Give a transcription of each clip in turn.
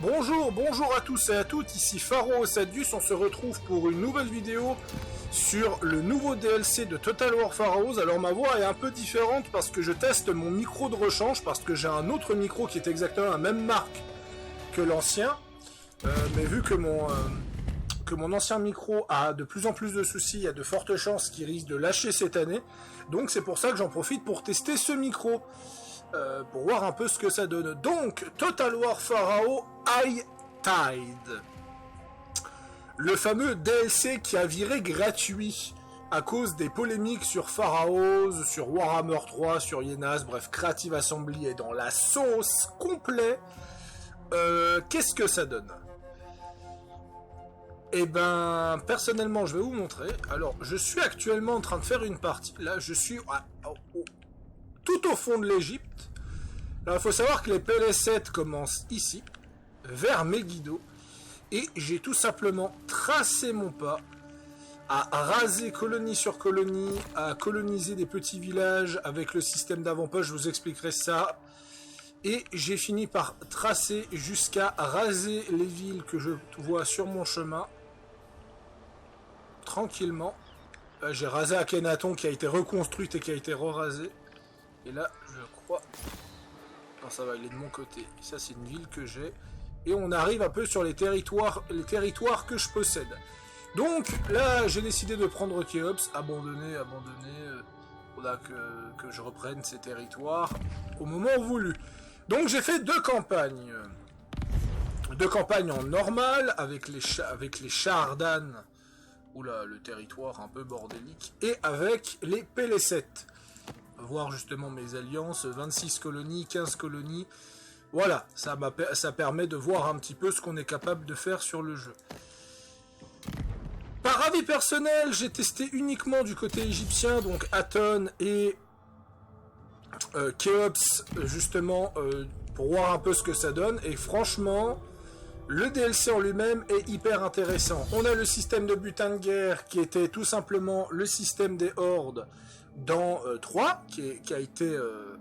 Bonjour à tous et à toutes, ici Pharo Sadius, on se retrouve pour une nouvelle vidéo sur le nouveau DLC de Total War Pharaohs. Alors ma voix est un peu différente parce que je teste mon micro de rechange, parce que j'ai un autre micro qui est exactement la même marque que l'ancien, mais vu que mon ancien micro a de plus en plus de soucis, il y a de fortes chances qu'il risque de lâcher cette année, donc c'est pour ça que j'en profite pour tester ce micro. Pour voir un peu ce que ça donne. Donc, Total War Pharaoh High Tide. Le fameux DLC qui a viré gratuit à cause des polémiques sur Pharaohs, sur Warhammer 3, sur Yenas, bref, Creative Assembly est dans la sauce complet. Qu'est-ce que ça donne ? Eh ben, personnellement, je vais vous montrer. Alors, je suis actuellement en train de faire une partie. Là, je suis tout au fond de l'Égypte. Alors, il faut savoir que les PL7 commencent ici, vers Megiddo, et j'ai tout simplement tracé mon pas à raser colonie sur colonie, à coloniser des petits villages avec le système d'avant-poste, je vous expliquerai ça, et j'ai fini par tracer jusqu'à raser les villes que je vois sur mon chemin, tranquillement. J'ai rasé Akhenaton qui a été reconstruite et qui a été re-rasée, et là, je crois... Non, ça va, il est de mon côté. Ça, c'est une ville que j'ai. Et on arrive un peu sur les territoires que je possède. Donc, là, j'ai décidé de prendre Khéops. Abandonner. Faudra que je reprenne ces territoires au moment voulu. Donc, j'ai fait deux campagnes. Deux campagnes en normal, avec les chars d'âne. Oula, le territoire un peu bordélique. Et avec les PL7. Voir justement mes alliances, 26 colonies, 15 colonies, voilà, ça permet de voir un petit peu ce qu'on est capable de faire sur le jeu. Par avis personnel, j'ai testé uniquement du côté égyptien, donc Aton et Khéops, justement, pour voir un peu ce que ça donne, et franchement, le DLC en lui-même est hyper intéressant. On a le système de butin de guerre, qui était tout simplement le système des hordes, dans 3, qui a été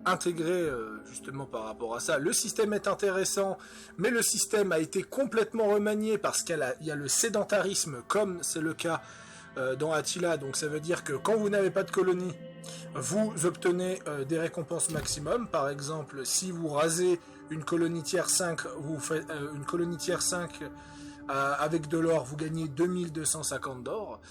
intégré justement par rapport à ça. Le système est intéressant, mais le système a été complètement remanié parce qu'il y a le sédentarisme, comme c'est le cas dans Attila. Donc ça veut dire que quand vous n'avez pas de colonie, vous obtenez des récompenses maximum. Par exemple, si vous rasez une colonie tier 5, vous faites une colonie tier 5 avec de l'or, vous gagnez 2250 d'or.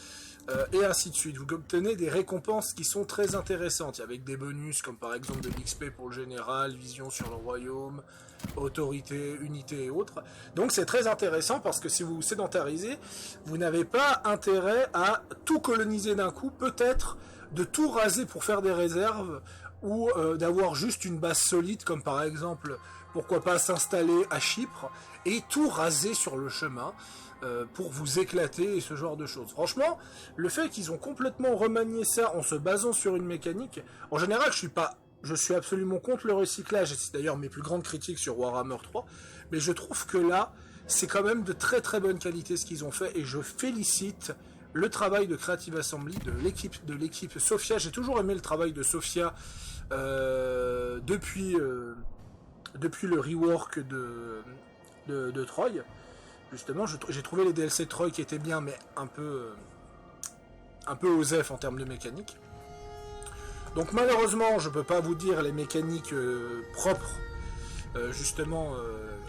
Et ainsi de suite. Vous obtenez des récompenses qui sont très intéressantes, avec des bonus comme par exemple de l'XP pour le général, vision sur le royaume, autorité, unité et autres. Donc c'est très intéressant parce que si vous vous sédentarisez, vous n'avez pas intérêt à tout coloniser d'un coup, peut-être de tout raser pour faire des réserves, ou d'avoir juste une base solide, comme par exemple, pourquoi pas s'installer à Chypre, et tout raser sur le chemin, pour vous éclater et ce genre de choses. Franchement, le fait qu'ils ont complètement remanié ça en se basant sur une mécanique, en général, je suis absolument contre le recyclage, et c'est d'ailleurs mes plus grandes critiques sur Warhammer 3, mais je trouve que là, c'est quand même de très très bonne qualité ce qu'ils ont fait, et je félicite le travail de Creative Assembly, de l'équipe Sophia. J'ai toujours aimé le travail de Sophia depuis le rework de Troy. Justement, j'ai trouvé les DLC de Troy qui étaient bien, mais un peu osef en termes de mécanique. Donc malheureusement, je peux pas vous dire les mécaniques propres. Justement,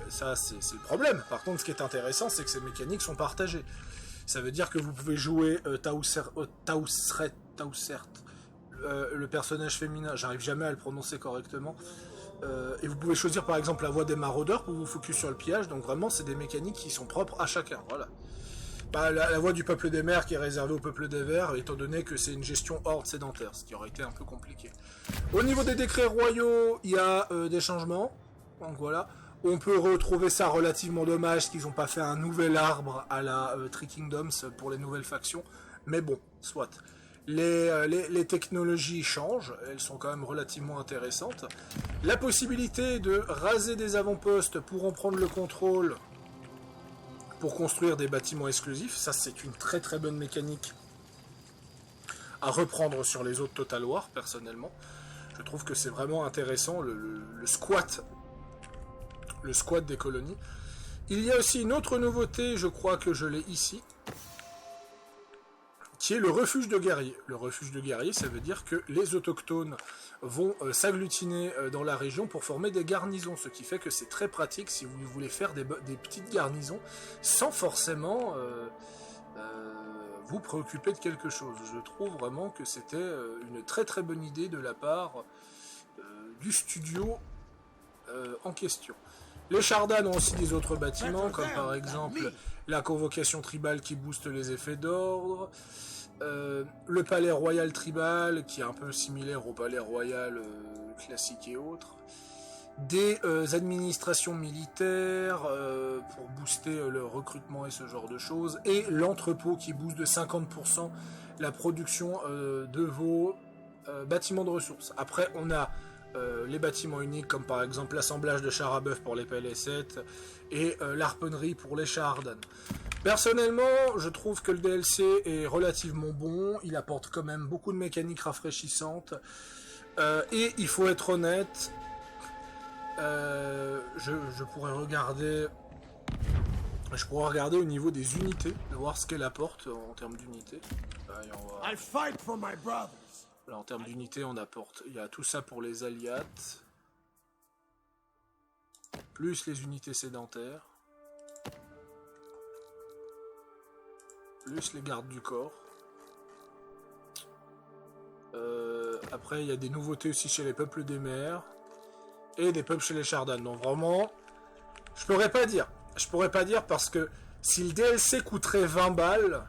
ça c'est le problème. Par contre, ce qui est intéressant, c'est que ces mécaniques sont partagées. Ça veut dire que vous pouvez jouer Tausert, le personnage féminin, j'arrive jamais à le prononcer correctement. Et vous pouvez choisir par exemple la voie des maraudeurs pour vous focus sur le pillage, donc vraiment c'est des mécaniques qui sont propres à chacun, voilà. La voie du peuple des mers qui est réservée au peuple des vers, étant donné que c'est une gestion horde sédentaire, ce qui aurait été un peu compliqué. Au niveau des décrets royaux, il y a des changements, donc voilà. On peut retrouver ça relativement dommage qu'ils n'ont pas fait un nouvel arbre à la Three Kingdoms pour les nouvelles factions, mais bon, soit. Les technologies changent, elles sont quand même relativement intéressantes. La possibilité de raser des avant-postes pour en prendre le contrôle, pour construire des bâtiments exclusifs, ça c'est une très très bonne mécanique à reprendre sur les autres Total War, personnellement. Je trouve que c'est vraiment intéressant, le squat des colonies. Il y a aussi une autre nouveauté, je crois que je l'ai ici, qui est le refuge de guerriers. Le refuge de guerriers, ça veut dire que les autochtones vont s'agglutiner dans la région pour former des garnisons, ce qui fait que c'est très pratique si vous voulez faire des petites garnisons sans forcément vous préoccuper de quelque chose. Je trouve vraiment que c'était une très très bonne idée de la part du studio en question. Les Shardan ont aussi des autres bâtiments, comme par exemple la convocation tribale qui booste les effets d'ordre, le palais royal tribal qui est un peu similaire au palais royal classique et autres, des administrations militaires pour booster le recrutement et ce genre de choses, et l'entrepôt qui booste de 50% la production de vos bâtiments de ressources. Après on a les bâtiments uniques comme par exemple l'assemblage de chars à bœuf pour les PL7 et l'harponnerie pour les Shardan. Personnellement, je trouve que le DLC est relativement bon, il apporte quand même beaucoup de mécaniques rafraîchissantes et il faut être honnête, je pourrais regarder au niveau des unités, de voir ce qu'elle apporte en termes d'unités. Là, en termes d'unités, on apporte, il y a tout ça pour les aliates, plus les unités sédentaires, plus les gardes du corps. Après, il y a des nouveautés aussi chez les peuples des mers et des peuples chez les Shardan. Donc vraiment, je pourrais pas dire parce que si le DLC coûterait 20 balles,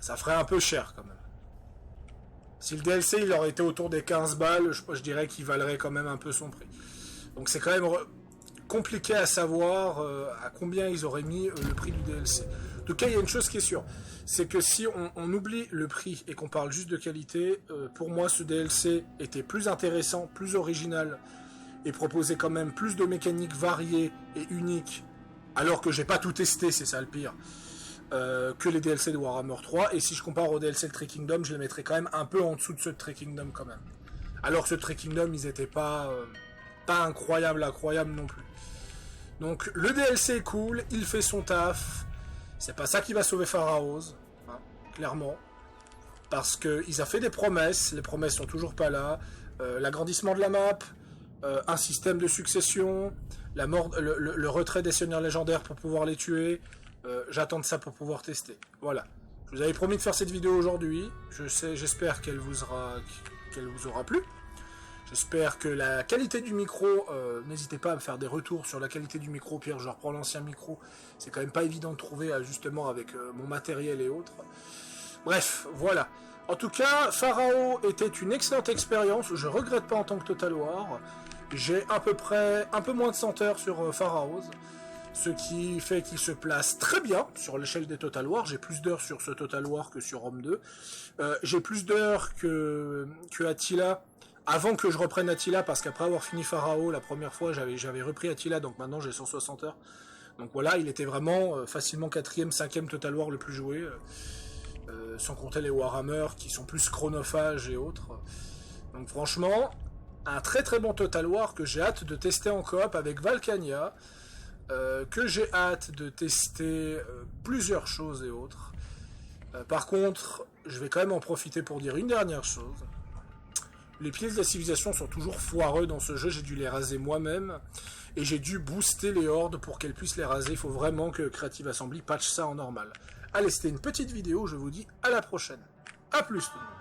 ça ferait un peu cher quand même. Si le DLC il aurait été autour des 15 balles, je dirais qu'il valerait quand même un peu son prix. Donc c'est quand même compliqué à savoir à combien ils auraient mis le prix du DLC. En tout cas, il y a une chose qui est sûre, c'est que si on oublie le prix et qu'on parle juste de qualité, pour moi ce DLC était plus intéressant, plus original et proposait quand même plus de mécaniques variées et uniques, alors que j'ai pas tout testé, c'est ça le pire. Que les DLC de Warhammer 3, et si je compare au DLC de Three Kingdoms, je les mettrais quand même un peu en dessous de ceux de Three Kingdoms quand même. Alors que ceux de Three Kingdoms, ils étaient pas incroyables non plus. Donc le DLC est cool, il fait son taf, c'est pas ça qui va sauver Pharaohs, hein, clairement, parce qu'ils a fait des promesses, les promesses sont toujours pas là, l'agrandissement de la map, un système de succession, le retrait des seigneurs légendaires pour pouvoir les tuer. J'attends de ça pour pouvoir tester. Voilà. Je vous avais promis de faire cette vidéo aujourd'hui. J'espère qu'elle vous aura plu. J'espère que la qualité du micro, n'hésitez pas à me faire des retours sur la qualité du micro. Pierre, je reprends l'ancien micro. C'est quand même pas évident de trouver justement avec mon matériel et autres. Bref, voilà. En tout cas, Pharaoh était une excellente expérience. Je regrette pas en tant que Total War. J'ai à peu près un peu moins de 100 heures sur Pharaohs. Ce qui fait qu'il se place très bien sur l'échelle des Total War. J'ai plus d'heures sur ce Total War que sur Rome 2. J'ai plus d'heures que Attila, avant que je reprenne Attila, parce qu'après avoir fini Pharaoh la première fois, j'avais repris Attila, donc maintenant j'ai 160 heures. Donc voilà, il était vraiment facilement 4e, 5e Total War le plus joué, sans compter les Warhammer qui sont plus chronophages et autres. Donc franchement, un très très bon Total War que j'ai hâte de tester en coop avec Valkania. Que j'ai hâte de tester plusieurs choses et autres. Par contre, je vais quand même en profiter pour dire une dernière chose. Les pièces de la civilisation sont toujours foireux dans ce jeu, j'ai dû les raser moi-même, et j'ai dû booster les hordes pour qu'elles puissent les raser. Il faut vraiment que Creative Assembly patche ça en normal. Allez, c'était une petite vidéo, je vous dis à la prochaine. A plus tout le monde.